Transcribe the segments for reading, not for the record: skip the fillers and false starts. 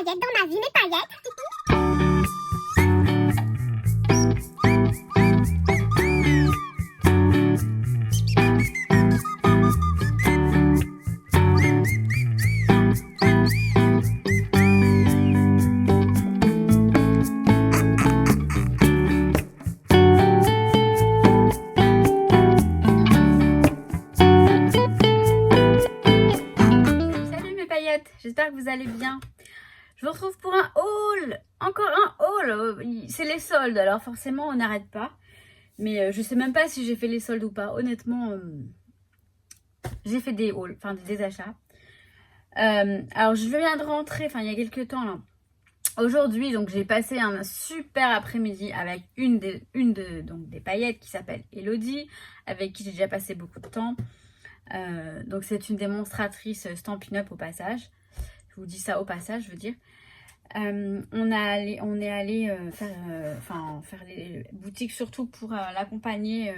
paillettes dans ma vie, mes paillettes. Salut mes paillettes, j'espère que vous allez bien. Je vous retrouve pour un haul, encore un haul. C'est les soldes, alors forcément on n'arrête pas. Mais je sais même pas si j'ai fait les soldes ou pas. Honnêtement, j'ai fait des hauls, enfin des achats. Alors je viens de rentrer, enfin il y a quelques temps là. Aujourd'hui, donc j'ai passé un super après-midi avec une des paillettes qui s'appelle Elodie, avec qui j'ai déjà passé beaucoup de temps. Donc c'est une démonstratrice Stampin' Up au passage. Je vous dis ça au passage, je veux dire. On est allé faire les boutiques surtout pour l'accompagner.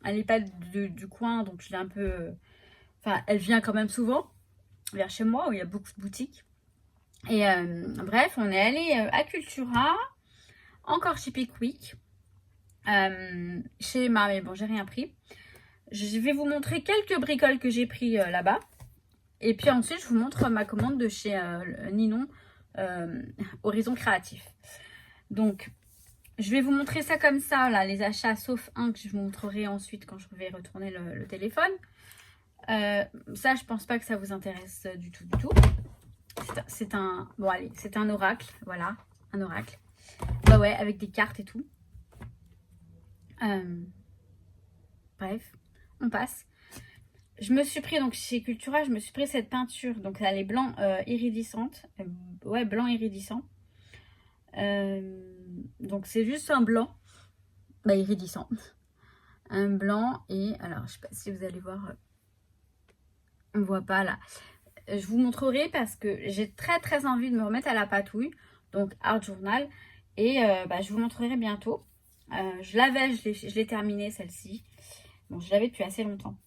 Elle n'est pas du coin, donc je l'ai un peu... elle vient quand même souvent vers chez moi où il y a beaucoup de boutiques. Et bref, on est allé à Cultura, encore chez Pickwick, chez Emma, mais bon, j'ai rien pris. Je vais vous montrer quelques bricoles que j'ai pris là-bas. Et puis ensuite, je vous montre ma commande de chez Ninon, Horizon Créatif. Donc, je vais vous montrer ça comme ça, là, les achats, sauf un que je vous montrerai ensuite quand je vais retourner le téléphone. Ça, je pense pas que ça vous intéresse du tout, du tout. C'est un... Bon, allez, c'est un oracle, voilà, un oracle. Bah ouais, avec des cartes et tout. Bref, on passe. Je me suis pris, donc chez Cultura, je me suis pris cette peinture. Donc elle est blanc iridescente. Ouais, blanc iridescent. Donc c'est juste un blanc. Bah, iridescent. Un blanc et... Alors, je sais pas si vous allez voir. On voit pas là. Je vous montrerai parce que j'ai très envie de me remettre à la patouille. Donc Art Journal. Et je vous montrerai bientôt. Je l'avais, je l'ai terminée celle-ci. Bon, je l'avais depuis assez longtemps.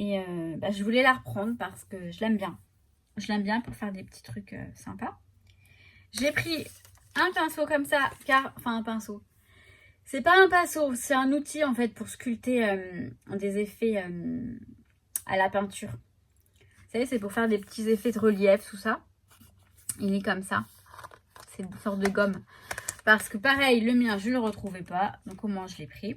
Et je voulais la reprendre parce que je l'aime bien. Je l'aime bien pour faire des petits trucs sympas. J'ai pris un pinceau comme ça, un pinceau. C'est pas un pinceau, c'est un outil en fait pour sculpter des effets à la peinture. Vous savez, c'est pour faire des petits effets de relief, tout ça. Il est comme ça. C'est une sorte de gomme. Parce que pareil, le mien, je le retrouvais pas. Donc au moins, je l'ai pris.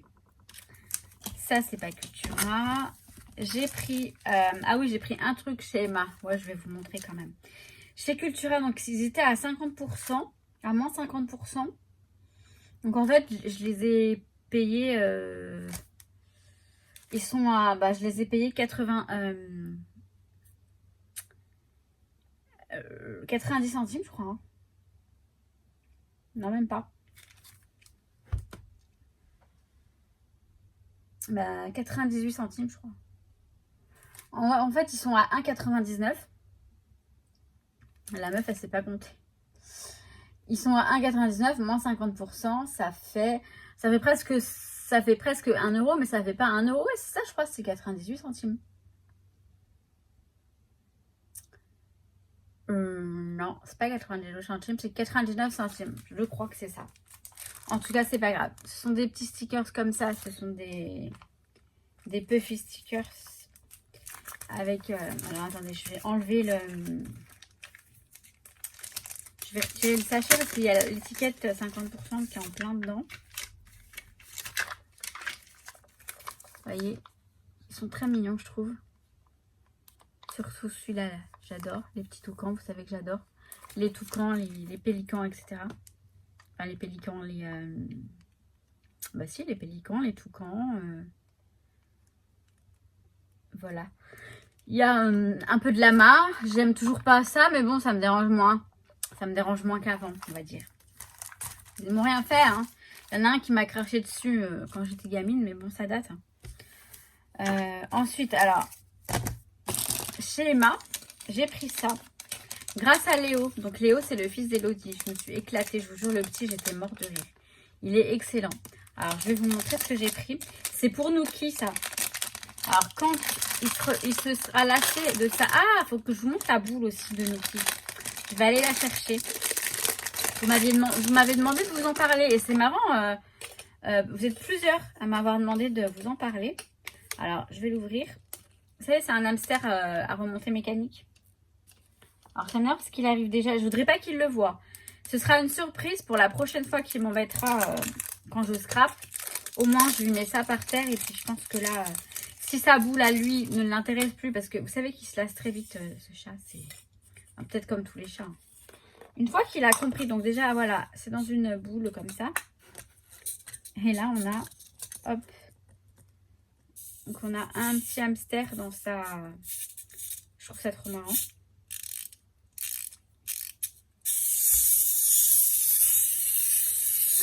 Ça, c'est pas Cultura. J'ai pris... ah oui, j'ai pris un truc chez Emma. Ouais, je vais vous montrer quand même. Chez Cultura, donc ils étaient à 50%. À moins 50%. Donc en fait, je les ai payés... ils sont à... je les ai payés 90 centimes, je crois. Hein. Non, même pas. 98 centimes, je crois. En fait, ils sont à 1,99. La meuf, elle sait pas compter. Ils sont à 1,99 moins 50%. Ça fait presque 1 euro, mais ça fait pas 1 euro. Et c'est ça, je crois, c'est 98 centimes. Non, c'est pas 99 centimes, c'est 99 centimes. Je crois que c'est ça. En tout cas, c'est pas grave. Ce sont des petits stickers comme ça. Ce sont des puffy stickers. Avec... alors, attendez, je vais enlever le... Je vais retirer le sachet parce qu'il y a l'étiquette 50% qui est en plein dedans. Vous voyez, ils sont très mignons, je trouve. Surtout celui-là, là, j'adore. Les petits toucans, vous savez que j'adore. Les toucans, les pélicans, etc. Enfin, les pélicans, les... si, les pélicans, les toucans. Voilà. Il y a un peu de lama. J'aime toujours pas ça, mais bon, ça me dérange moins. Ça me dérange moins qu'avant, on va dire. Ils m'ont rien fait, hein. Il y en a un qui m'a craché dessus quand j'étais gamine, mais bon, ça date. Hein. Ensuite, alors, chez Emma, j'ai pris ça. Grâce à Léo. Donc, Léo, c'est le fils d'Elodie. Je me suis éclatée, je vous jure, le petit, j'étais morte de rire. Il est excellent. Alors, je vais vous montrer ce que j'ai pris. C'est pour Nookie, ça. Alors, quand il se sera lassé de ça... Ah, il faut que je vous montre la boule aussi de Nookie. Je vais aller la chercher. Vous m'avez demandé de vous en parler et c'est marrant. Vous êtes plusieurs à m'avoir demandé de vous en parler. Alors, je vais l'ouvrir. Vous savez, c'est un hamster à remontée mécanique. Alors, j'aime bien parce qu'il arrive déjà. Je voudrais pas qu'il le voie. Ce sera une surprise pour la prochaine fois qu'il m'embêtera quand je scrape. Au moins, je lui mets ça par terre. Et puis, je pense que là, si sa boule à lui ne l'intéresse plus, parce que vous savez qu'il se lasse très vite, ce chat. C'est peut-être comme tous les chats. Une fois qu'il a compris, donc déjà, voilà, c'est dans une boule comme ça. Et là, on a, hop. Donc, on a un petit hamster dans sa... Je trouve ça trop marrant.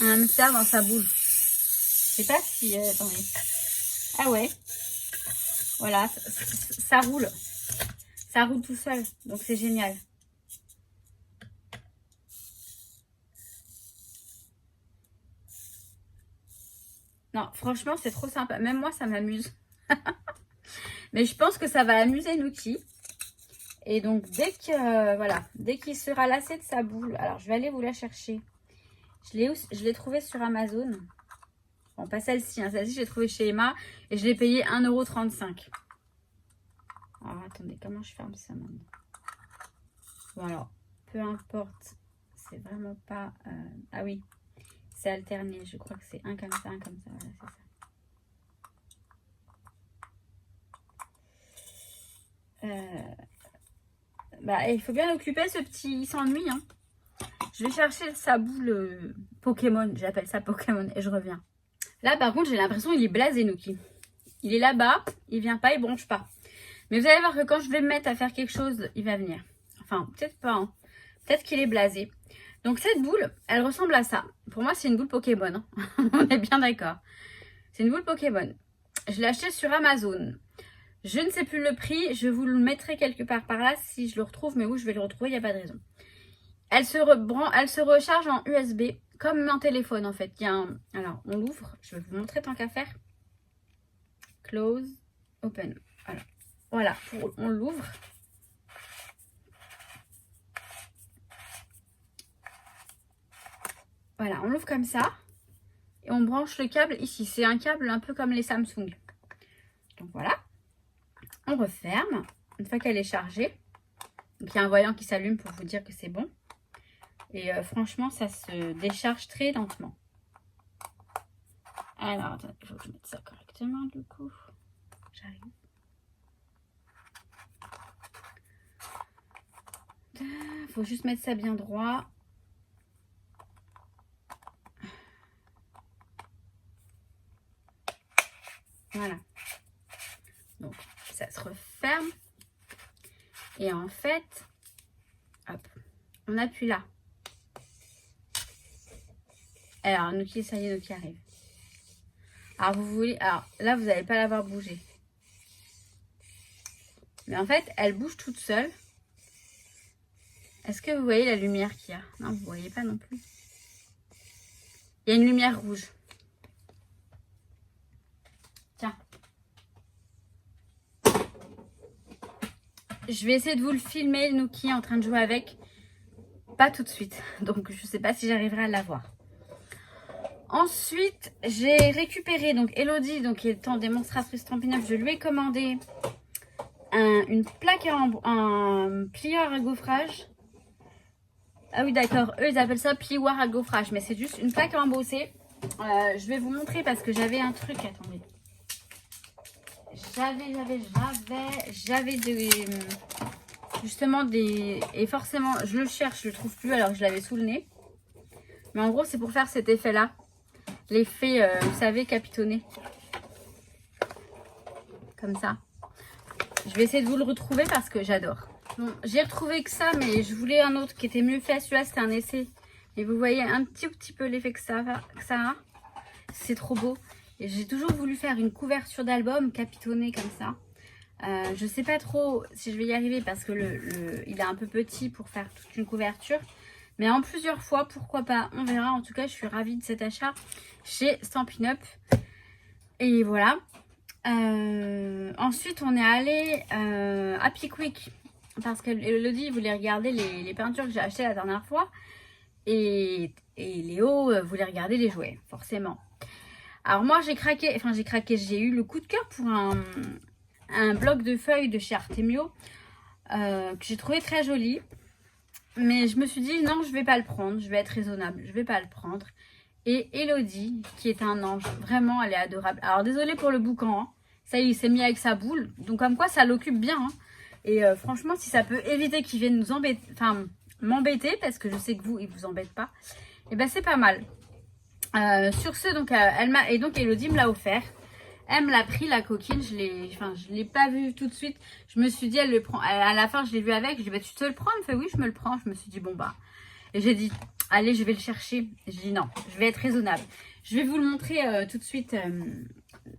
Un hamster dans sa boule. Je sais pas si... attendez. Ah ouais. Voilà, ça roule. Ça roule tout seul. Donc, c'est génial. Non, franchement, c'est trop sympa. Même moi, ça m'amuse. Mais je pense que ça va amuser Nuki. Et donc, dès qu'il sera lassé de sa boule, alors je vais aller vous la chercher. Je l'ai trouvée sur Amazon. Bon, pas celle-ci. Hein, celle-ci, je l'ai trouvée chez Emma. Et je l'ai payée 1,35 €. Alors, attendez, comment je ferme ça maintenant? Voilà, peu importe. C'est vraiment pas... Ah oui, c'est alterné. Je crois que c'est un comme ça, un comme ça. Voilà, c'est ça. Il faut bien l'occuper, ce petit... Il s'ennuie, hein. Je vais chercher sa boule Pokémon. J'appelle ça Pokémon et je reviens. Là, par contre, j'ai l'impression qu'il est blasé, Nuki. Il est là-bas, il vient pas, il bronche pas. Mais vous allez voir que quand je vais me mettre à faire quelque chose, il va venir. Enfin, peut-être pas. Hein. Peut-être qu'il est blasé. Donc, cette boule, elle ressemble à ça. Pour moi, c'est une boule Pokémon. Hein. On est bien d'accord. C'est une boule Pokémon. Je l'ai achetée sur Amazon. Je ne sais plus le prix. Je vous le mettrai quelque part par là si je le retrouve. Mais où je vais le retrouver, il n'y a pas de raison. Elle se recharge en USB. Comme un téléphone, en fait. Il y a un... Alors, on l'ouvre. Je vais vous montrer tant qu'à faire. Close. Open. Voilà. On l'ouvre. Voilà, on l'ouvre comme ça. Et on branche le câble ici. C'est un câble un peu comme les Samsung. Donc voilà. On referme. Une fois qu'elle est chargée. Donc il y a un voyant qui s'allume pour vous dire que c'est bon. Et franchement, ça se décharge très lentement. Alors, attendez, il faut que je mette ça correctement du coup. J'arrive. Il faut juste mettre ça bien droit. Voilà. Donc, ça se referme. Et en fait, hop, on appuie là. Alors, Nuki, ça y est, Nuki arrive. Alors, là, vous n'allez pas la voir bouger. Mais en fait, elle bouge toute seule. Est-ce que vous voyez la lumière qu'il y a? Non, vous ne voyez pas non plus. Il y a une lumière rouge. Tiens. Je vais essayer de vous le filmer, Nuki en train de jouer avec. Pas tout de suite. Donc, je ne sais pas si j'arriverai à la voir. Ensuite, j'ai récupéré, donc Elodie, donc étant démonstratrice Stampin' Up, je lui ai commandé une plaque un plieur à gaufrage. Ah oui, d'accord, eux ils appellent ça plioir à gaufrage, mais c'est juste une plaque à embosser. Je vais vous montrer parce que j'avais un truc, attendez. J'avais justement des... Et forcément, je le cherche, je le trouve plus alors que je l'avais sous le nez. Mais en gros, c'est pour faire cet effet-là. L'effet, vous savez, capitonné. Comme ça. Je vais essayer de vous le retrouver parce que j'adore. Bon, j'ai retrouvé que ça, mais je voulais un autre qui était mieux fait. Celui-là, c'était un essai. Et vous voyez un petit peu l'effet que ça a. C'est trop beau. Et j'ai toujours voulu faire une couverture d'album capitonnée comme ça. Je sais pas trop si je vais y arriver parce que il est un peu petit pour faire toute une couverture. Mais en plusieurs fois, pourquoi pas, on verra. En tout cas, je suis ravie de cet achat chez Stampin' Up. Et voilà. Ensuite, on est allé à Pickwick. Parce que Elodie voulait regarder les peintures que j'ai achetées la dernière fois. et Léo voulait regarder les jouets, forcément. Alors moi j'ai eu le coup de cœur pour un bloc de feuilles de chez Artemio que j'ai trouvé très joli. Mais je me suis dit non, je vais pas le prendre, je vais être raisonnable, je vais pas le prendre. Et Elodie, qui est un ange, vraiment elle est adorable. Alors désolée pour le boucan, hein. Ça il s'est mis avec sa boule, donc comme quoi ça l'occupe bien. Hein. Et franchement si ça peut éviter qu'il vienne nous embêter, enfin m'embêter, parce que je sais que vous, il vous embête pas, et ben c'est pas mal. Sur ce, donc donc Elodie me l'a offert. Elle me l'a pris la coquine, je l'ai pas vu tout de suite. Je me suis dit elle le prend. À la fin je l'ai vu avec, je dis bah tu te le prends, elle me fait oui je me le prends. Je me suis dit bon bah, et j'ai dit allez je vais le chercher. J'ai dit non, je vais être raisonnable. Je vais vous le montrer tout de suite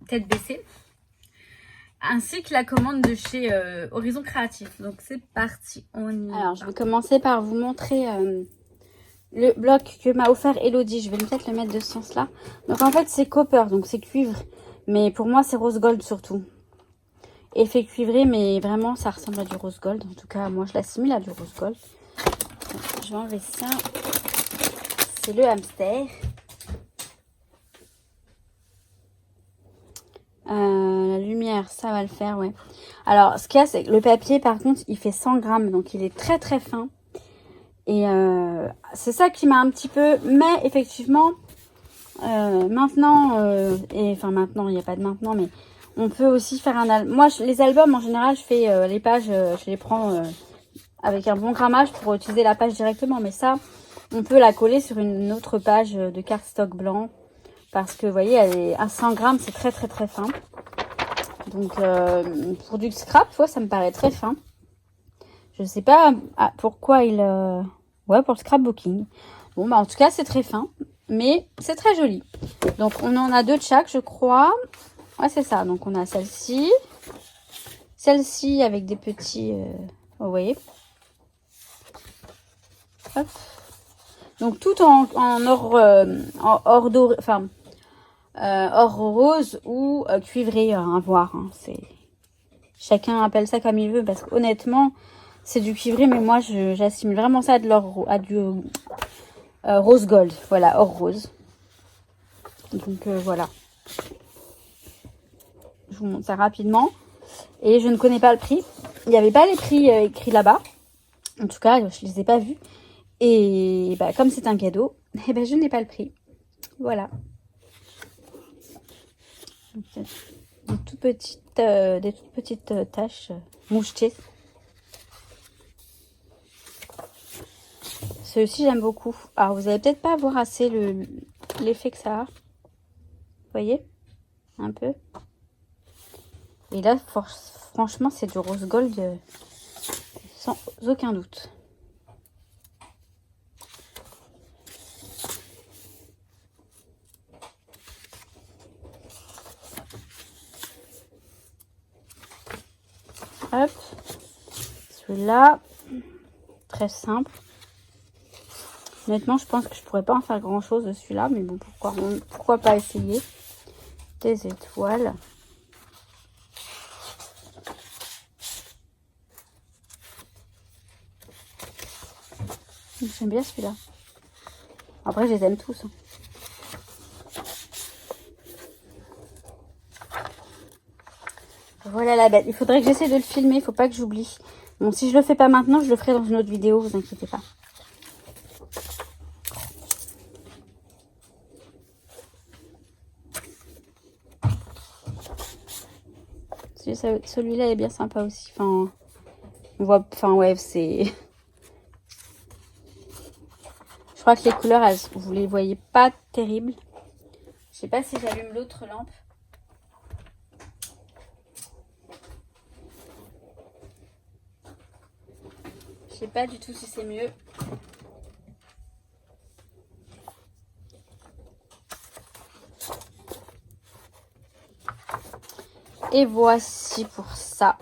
tête baissée. Ainsi que la commande de chez Horizon Créatif. Donc c'est parti, on y va. Alors je vais commencer par vous montrer le bloc que m'a offert Elodie. Je vais peut-être le mettre de ce sens là. Donc en fait c'est copper, donc c'est cuivre. Mais pour moi c'est rose gold surtout. Effet cuivré, mais vraiment ça ressemble à du rose gold. En tout cas moi je l'assimile à du rose gold. Donc, je vais enlever ça. C'est le hamster. La lumière, ça va le faire, ouais. Alors, ce qu'il y a, c'est que le papier, par contre, il fait 100 grammes. Donc, il est très, très fin. Et c'est ça qui m'a un petit peu... Mais, effectivement, maintenant... maintenant, il n'y a pas de maintenant, mais on peut aussi faire un album. Moi, les albums, en général, je fais les pages, je les prends avec un bon grammage pour utiliser la page directement. Mais ça, on peut la coller sur une autre page de cardstock blanc. Parce que, vous voyez, elle est à 100 grammes, c'est très, très, très fin. Donc, pour du scrap, ouais, ça me paraît très fin. Je sais pas pourquoi il... Ouais, pour le scrapbooking. Bon, bah, en tout cas, c'est très fin. Mais c'est très joli. Donc, on en a deux de chaque, je crois. Ouais, c'est ça. Donc, on a celle-ci. Celle-ci avec des petits... vous voyez. Hop. Donc, tout en or doré... Enfin... or rose ou cuivré, à voir. Hein. Chacun appelle ça comme il veut, parce qu'honnêtement, c'est du cuivré, mais moi, j'assimile vraiment ça à du rose gold. Voilà, or rose. Donc, voilà. Je vous montre ça rapidement. Et je ne connais pas le prix. Il n'y avait pas les prix écrits là-bas. En tout cas, je ne les ai pas vus. Et bah, comme c'est un cadeau, eh ben, je n'ai pas le prix. Voilà. Des toutes petites taches mouchetées. Celui-ci j'aime beaucoup. Alors vous allez peut-être pas voir assez l'effet que ça a. Vous voyez, un peu. Et là franchement c'est du rose gold sans aucun doute. Hop, celui-là, très simple. Honnêtement, je pense que je pourrais pas en faire grand chose de celui-là, mais bon, pourquoi pas essayer. Des étoiles. J'aime bien celui-là. Après, je les aime tous. Hein. Voilà la bête. Il faudrait que j'essaie de le filmer. Il faut pas que j'oublie. Bon, si je le fais pas maintenant, je le ferai dans une autre vidéo. Vous inquiétez pas. Celui-là est bien sympa aussi. Enfin, on voit. Enfin, ouais, c'est. Je crois que les couleurs, vous les voyez pas terribles. Je sais pas si j'allume l'autre lampe. Je sais pas du tout si c'est mieux. Et voici pour ça.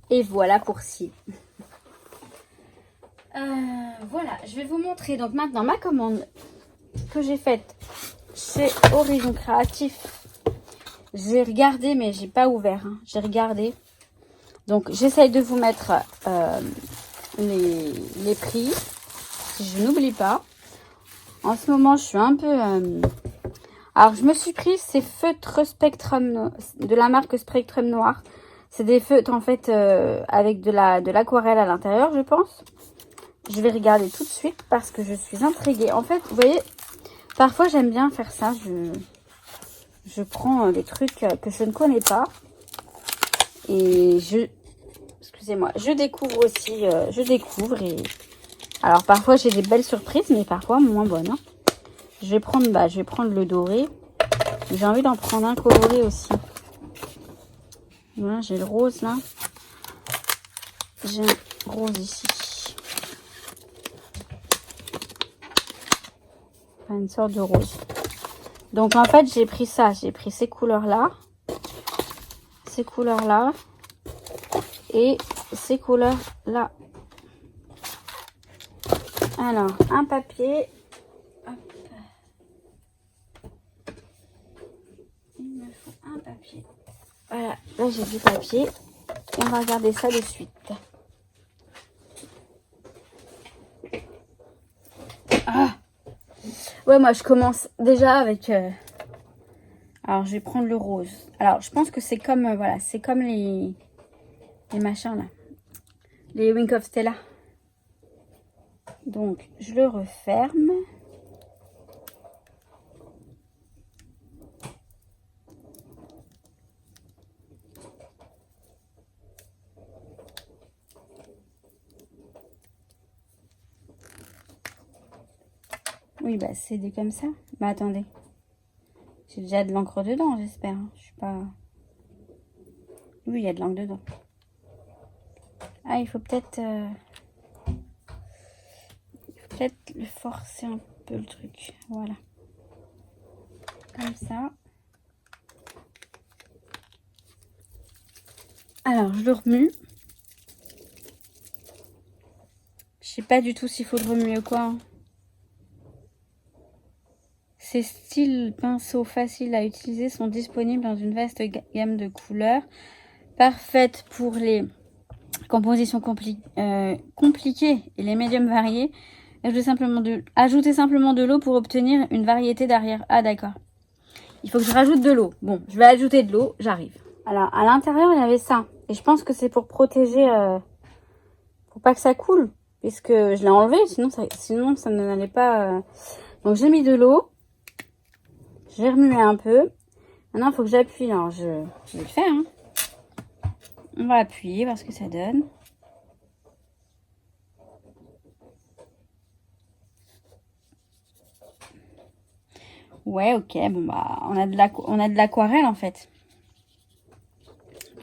Et voilà pour ci. Voilà, je vais vous montrer donc maintenant ma commande que j'ai faite chez Horizon Créatif. J'ai regardé, mais j'ai pas ouvert. Hein. J'ai regardé. Donc, j'essaye de vous mettre les prix. si je n'oublie pas. En ce moment, je suis un peu... Alors, je me suis pris ces feutres Spectrum de la marque Spectrum Noir. C'est des feutres, en fait, avec de l'aquarelle à l'intérieur, je pense. Je vais regarder tout de suite parce que je suis intriguée. En fait, vous voyez, parfois, j'aime bien faire ça. Je prends des trucs que je ne connais pas. Et excusez-moi, je découvre aussi. Je découvre et... Alors, parfois, j'ai des belles surprises, mais parfois, moins bonnes. Hein. Je vais prendre le doré. J'ai envie d'en prendre un coloré aussi. Voilà, j'ai le rose là. J'ai un rose ici. Enfin, une sorte de rose. Donc en fait, j'ai pris ça. J'ai pris ces couleurs-là. Ces couleurs-là. Et ces couleurs-là. Alors, un papier. Hop. Il me faut un papier. Voilà, là j'ai du papier. On va regarder ça de suite. Ah ouais, moi je commence déjà avec... Alors je vais prendre le rose. Alors je pense que c'est comme... voilà, c'est comme les machins là. Les Wink of Stella. Donc je le referme. Oui, bah c'est des comme ça. Bah attendez. J'ai déjà de l'encre dedans, j'espère. Je suis pas... Oui, il y a de l'encre dedans. Ah, il faut peut-être le forcer un peu le truc. Voilà. Comme ça. Alors, je le remue. Je sais pas du tout s'il faut le remuer ou quoi. Hein. Ces styles pinceaux faciles à utiliser sont disponibles dans une vaste gamme de couleurs, parfaites pour les compositions compliquées et les médiums variés. Ajoutez simplement de l'eau pour obtenir une variété d'arrière. Ah d'accord. Il faut que je rajoute de l'eau. Bon, je vais ajouter de l'eau, j'arrive. Alors, à l'intérieur, il y avait ça. Et je pense que c'est pour protéger, pour pas que ça coule. Puisque je l'ai enlevé, sinon ça n'allait pas... Donc, j'ai mis de l'eau. Je vais remuer un peu. Maintenant, il faut que j'appuie. Alors, je vais le faire. Hein. On va appuyer, voir ce que ça donne. Ouais, ok. Bon, bah, on a de l'aquarelle, en fait.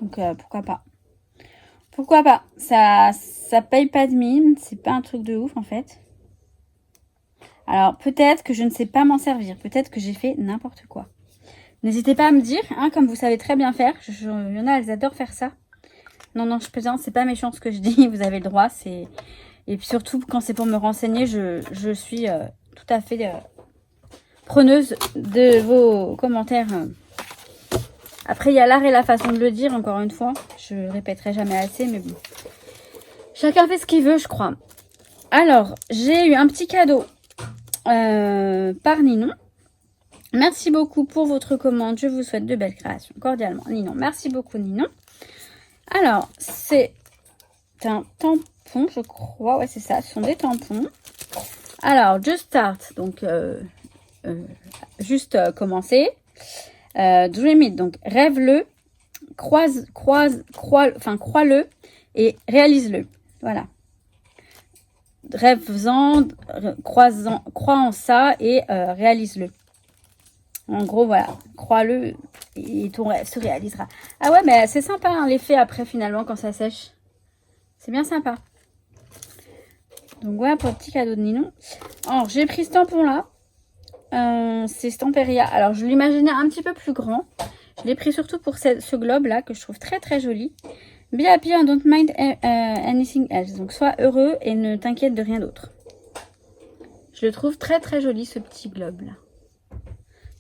Donc, pourquoi pas. Pourquoi pas. Ça paye pas de mine. C'est pas un truc de ouf, en fait. Alors, peut-être que je ne sais pas m'en servir. Peut-être que j'ai fait n'importe quoi. N'hésitez pas à me dire, hein, comme vous savez très bien faire. Il y en a, elles adorent faire ça. Non, non, je plaisante, c'est pas méchant ce que je dis. Vous avez le droit. Et puis surtout, quand c'est pour me renseigner, je suis tout à fait preneuse de vos commentaires. Après, il y a l'art et la façon de le dire, encore une fois. Je répéterai jamais assez, mais bon. Chacun fait ce qu'il veut, je crois. Alors, j'ai eu un petit cadeau par Ninon. Merci beaucoup pour votre commande. Je vous souhaite de belles créations. Cordialement, Ninon. Merci beaucoup, Ninon. Alors, c'est un tampon, je crois. Ouais, c'est ça. Ce sont des tampons. Alors, Just Start. Donc, juste commencer. Dream it. Donc, rêve-le. Crois-le. Et réalise-le. Voilà. Rêve-en, crois en ça et réalise-le. En gros, voilà, crois-le et ton rêve se réalisera. Ah ouais, mais c'est sympa hein, l'effet après finalement quand ça sèche. C'est bien sympa. Donc voilà pour le petit cadeau de Ninon. Alors j'ai pris ce tampon là. C'est Stamperia. Alors je l'imaginais un petit peu plus grand. Je l'ai pris surtout pour ce globe là que je trouve très très joli. Be happy and don't mind anything else. Donc sois heureux et ne t'inquiète de rien d'autre. Je le trouve très très joli ce petit globe là.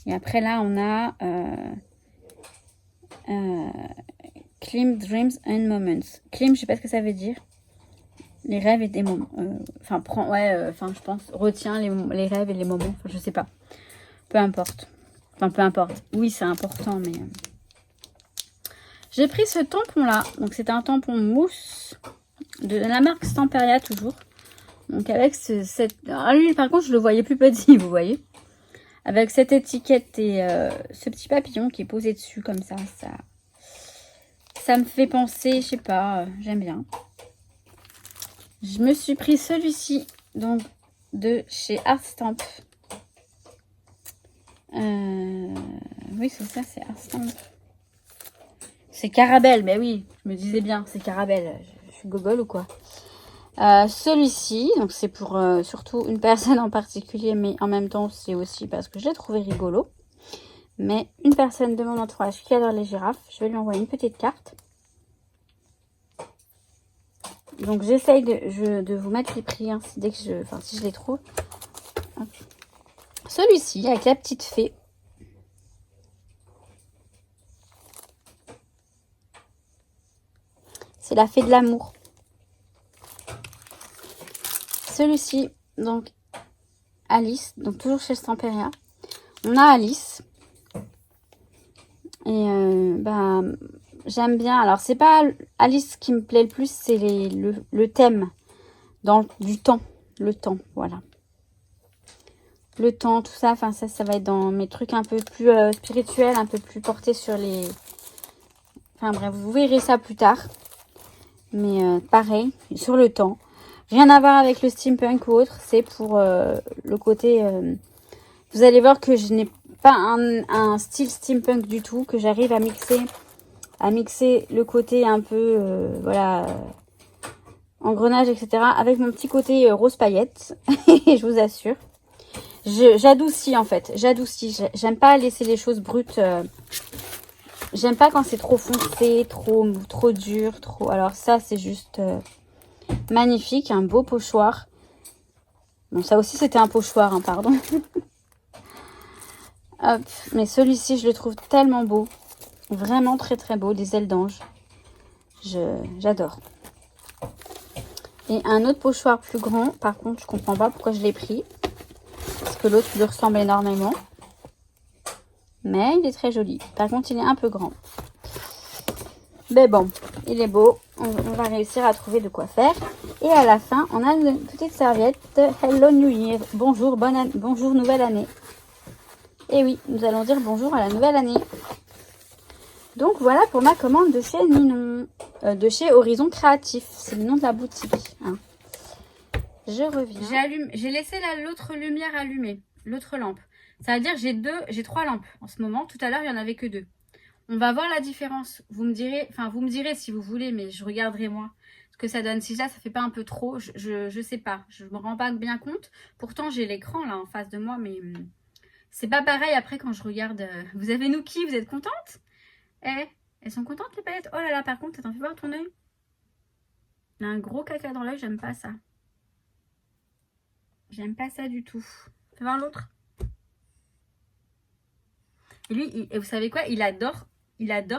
Et après là on a Clim Dreams and Moments. Clim, je sais pas ce que ça veut dire. Les rêves et des moments. Enfin, je pense, retiens les rêves et les moments. Enfin, je sais pas. Peu importe. Enfin, peu importe. Oui, c'est important, mais... J'ai pris ce tampon-là. Donc, c'est un tampon mousse de la marque Stamperia, toujours. Donc, avec cette... Ah, lui, par contre, je le voyais plus petit, vous voyez. Avec cette étiquette et ce petit papillon qui est posé dessus, comme ça. Ça me fait penser, je sais pas, j'aime bien. Je me suis pris celui-ci, donc, de chez Art Stamp. Oui, c'est ça, c'est Art Stamp. C'est Carabelle, mais oui, je me disais bien, c'est Carabelle. Je suis gogole ou quoi? Celui-ci, donc c'est pour surtout une personne en particulier, mais en même temps, c'est aussi parce que je l'ai trouvé rigolo. Mais une personne de mon entourage qui adore les girafes, je vais lui envoyer une petite carte. Donc j'essaye de vous mettre les prix, hein, dès que si je les trouve. Celui-ci, avec la petite fée. C'est la fée de l'amour. Celui-ci, donc Alice, donc toujours chez Stamperia. On a Alice. Et j'aime bien. Alors c'est pas Alice qui me plaît le plus, c'est le thème du temps. Le temps, voilà. Le temps, tout ça, enfin ça va être dans mes trucs un peu plus spirituels, un peu plus portés sur les... Enfin bref, vous verrez ça plus tard. Mais pareil, sur le temps. Rien à voir avec le steampunk ou autre, c'est pour le côté... vous allez voir que je n'ai pas un style steampunk du tout, que j'arrive à mixer le côté un peu, engrenage, etc. avec mon petit côté rose paillette, je vous assure. J'adoucis en fait, j'aime pas laisser les choses brutes, j'aime pas quand c'est trop foncé, trop dur, trop... Alors ça c'est juste magnifique, un beau pochoir. Bon ça aussi c'était un pochoir, hein, pardon. Hop, mais celui-ci je le trouve tellement beau, vraiment très très beau, des ailes d'ange, j'adore. Et un autre pochoir plus grand, par contre je comprends pas pourquoi je l'ai pris. Parce que l'autre lui ressemble énormément. Mais il est très joli. Par contre, il est un peu grand. Mais bon, il est beau. On va réussir à trouver de quoi faire. Et à la fin, on a une petite serviette. Hello New Year. Bonjour, bonjour nouvelle année. Et oui, nous allons dire bonjour à la nouvelle année. Donc voilà pour ma commande de chez Ninon. De chez Horizon Créatif. C'est le nom de la boutique. Hein. Je reviens. J'ai laissé l'autre lumière allumée, l'autre lampe. Ça veut dire que j'ai 3 lampes en ce moment. Tout à l'heure, il n'y en avait que 2. On va voir la différence. Vous me direz si vous voulez, mais je regarderai moi ce que ça donne. Si ça fait pas un peu trop, je sais pas. Je me rends pas bien compte. Pourtant, j'ai l'écran là en face de moi, mais c'est pas pareil après quand je regarde. Vous avez Nookie, vous êtes contente? Elles sont contentes les palettes? Oh là là, par contre, attends, fais voir ton œil. Il a un gros caca dans l'œil, j'aime pas ça. J'aime pas ça du tout. Fais voir l'autre. Et lui, vous savez quoi? Il adore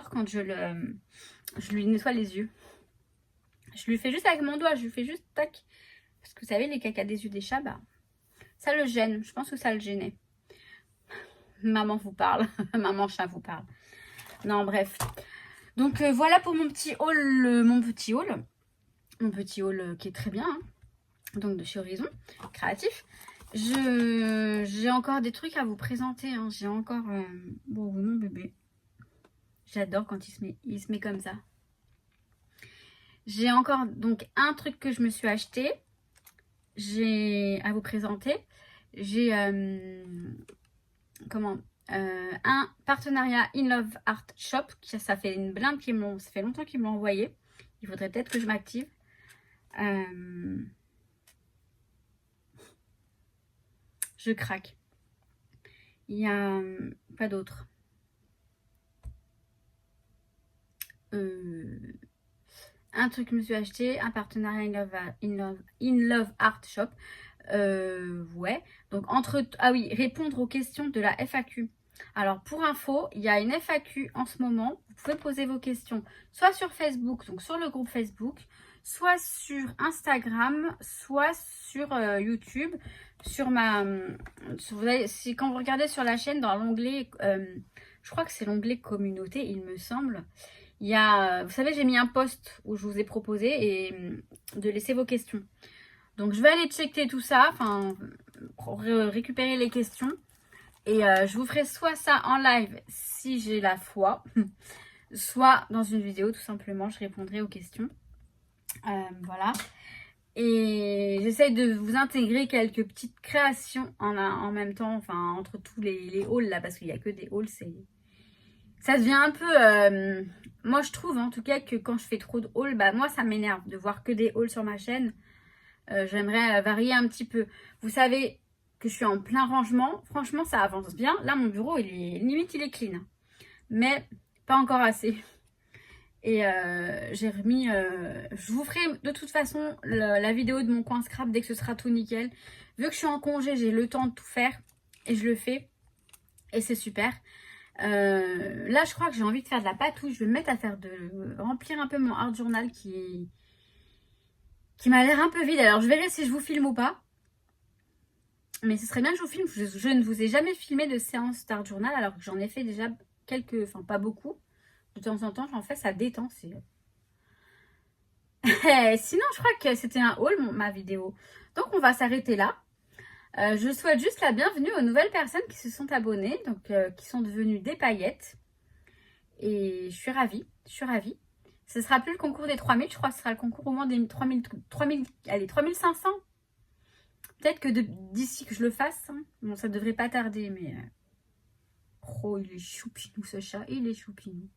quand je lui nettoie les yeux. Je lui fais juste avec mon doigt, je lui fais juste tac. Parce que vous savez, les cacas des yeux des chats, bah, ça le gêne. Je pense que ça le gênait. Maman vous parle. Maman chat vous parle. Non, bref. Donc voilà pour mon petit haul. Mon petit haul qui est très bien. Hein. Donc de chez Horizon Créatif. J'ai encore des trucs à vous présenter. Hein. J'ai encore... Bon, mon bébé. J'adore quand il se met comme ça. J'ai encore donc un truc que je me suis acheté. J'ai à vous présenter. J'ai un partenariat In Love Art Shop. Ça fait une blinde ça fait longtemps qu'ils me l'ont envoyé. Il faudrait peut-être que je m'active. Je craque. Il y a pas d'autre. Un truc que je me suis acheté, un partenariat In Love Art Shop. Ouais. Donc ah oui, répondre aux questions de la FAQ. Alors pour info, il y a une FAQ en ce moment. Vous pouvez poser vos questions soit sur Facebook, donc sur le groupe Facebook, soit sur Instagram, soit sur YouTube. Sur ma... quand vous regardez sur la chaîne, dans l'onglet, je crois que c'est l'onglet communauté, il me semble. Il y a, vous savez, j'ai mis un post où je vous ai proposé de laisser vos questions. Donc, je vais aller checker tout ça, enfin, récupérer les questions. Et je vous ferai soit ça en live si j'ai la foi, soit dans une vidéo, tout simplement, je répondrai aux questions. Voilà. Et j'essaye de vous intégrer quelques petites créations en même temps, enfin, entre tous les hauls là, parce qu'il n'y a que des hauls, ça devient un peu... moi, je trouve en tout cas que quand je fais trop de hauls, bah moi, ça m'énerve de voir que des hauls sur ma chaîne. J'aimerais varier un petit peu. Vous savez que je suis en plein rangement. Franchement, ça avance bien. Là, mon bureau, limite, il est clean. Mais pas encore assez. Et j'ai remis... je vous ferai de toute façon la vidéo de mon coin scrap dès que ce sera tout nickel. Vu que je suis en congé, j'ai le temps de tout faire. Et je le fais. Et c'est super. Là, je crois que j'ai envie de faire de la patouille. Je vais me mettre à remplir un peu mon art journal qui m'a l'air un peu vide. Alors, je verrai si je vous filme ou pas. Mais ce serait bien que je vous filme. Je ne vous ai jamais filmé de séance d'art journal alors que j'en ai fait déjà quelques... Enfin, pas beaucoup. De temps en temps, j'en fais. Ça détend. Sinon, je crois que c'était un haul, ma vidéo. Donc, on va s'arrêter là. Je souhaite juste la bienvenue aux nouvelles personnes qui se sont abonnées. Donc, qui sont devenues des paillettes. Et je suis ravie. Je suis ravie. Ce sera plus le concours des 3000. Je crois que ce sera le concours au moins des 3000... allez, 3500. Peut-être que d'ici que je le fasse, hein. Bon, ça devrait pas tarder, mais... Oh, il est choupinou, ce chat. Il est choupinou.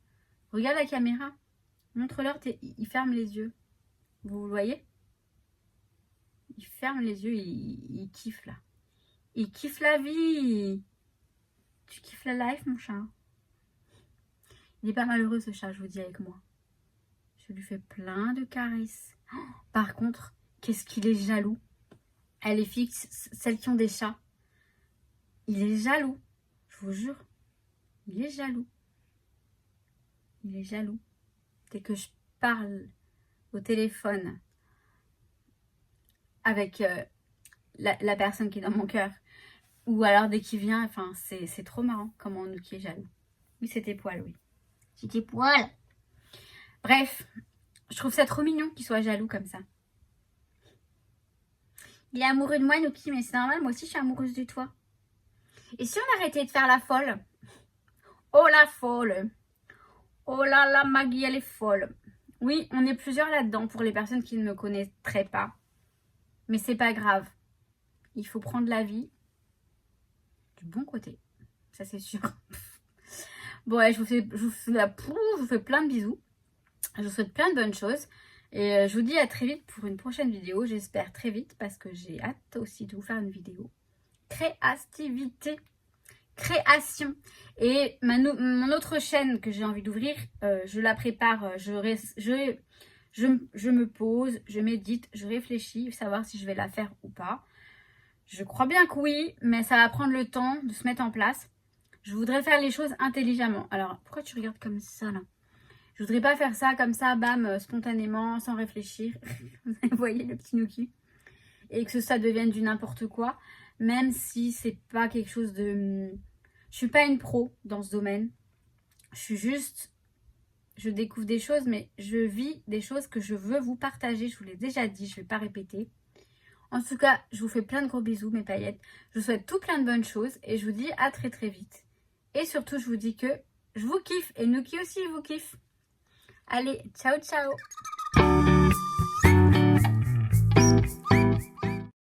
Regarde la caméra. Montre-leur, il ferme les yeux. Vous le voyez? Il ferme les yeux, il kiffe, là. Il kiffe la vie. Tu kiffes la life, mon chat? Il est pas malheureux, ce chat, je vous dis, avec moi. Je lui fais plein de caresses. Oh, par contre, qu'est-ce qu'il est jaloux. Les filles, celles qui ont des chats, il est jaloux. Je vous jure. Il est jaloux. Il est jaloux. Dès que je parle au téléphone avec la personne qui est dans mon cœur, ou alors dès qu'il vient, enfin, c'est trop marrant comment Nuki est jaloux. Oui, c'était poil, oui. C'était poil. Bref, je trouve ça trop mignon qu'il soit jaloux comme ça. Il est amoureux de moi, Nuki, mais c'est normal, moi aussi je suis amoureuse de toi. Et si on arrêtait de faire la folle? Oh la folle! Oh là là, Maggie, elle est folle. Oui, on est plusieurs là-dedans pour les personnes qui ne me connaîtraient pas. Mais c'est pas grave. Il faut prendre la vie du bon côté. Ça, c'est sûr. Bon, ouais, je vous fais plein de bisous. Je vous souhaite plein de bonnes choses. Et je vous dis à très vite pour une prochaine vidéo. J'espère très vite parce que j'ai hâte aussi de vous faire une vidéo. Créativité. Création. Et mon autre chaîne que j'ai envie d'ouvrir, je la prépare. Je me pose, je médite, je réfléchis, savoir si je vais la faire ou pas. Je crois bien que oui, mais ça va prendre le temps de se mettre en place. Je voudrais faire les choses intelligemment. Alors, pourquoi tu regardes comme ça, là? Je voudrais pas faire ça comme ça, bam, spontanément, sans réfléchir. Vous voyez le petit Nuki? Et que ça devienne du n'importe quoi. Même si c'est pas quelque chose de... Je suis pas une pro dans ce domaine. Je suis juste... Je découvre des choses, mais je vis des choses que je veux vous partager. Je vous l'ai déjà dit, je vais pas répéter. En tout cas, je vous fais plein de gros bisous, mes paillettes. Je vous souhaite tout plein de bonnes choses. Et je vous dis à très très vite. Et surtout, je vous dis que je vous kiffe. Et Nuki aussi, vous kiffe. Allez, ciao, ciao.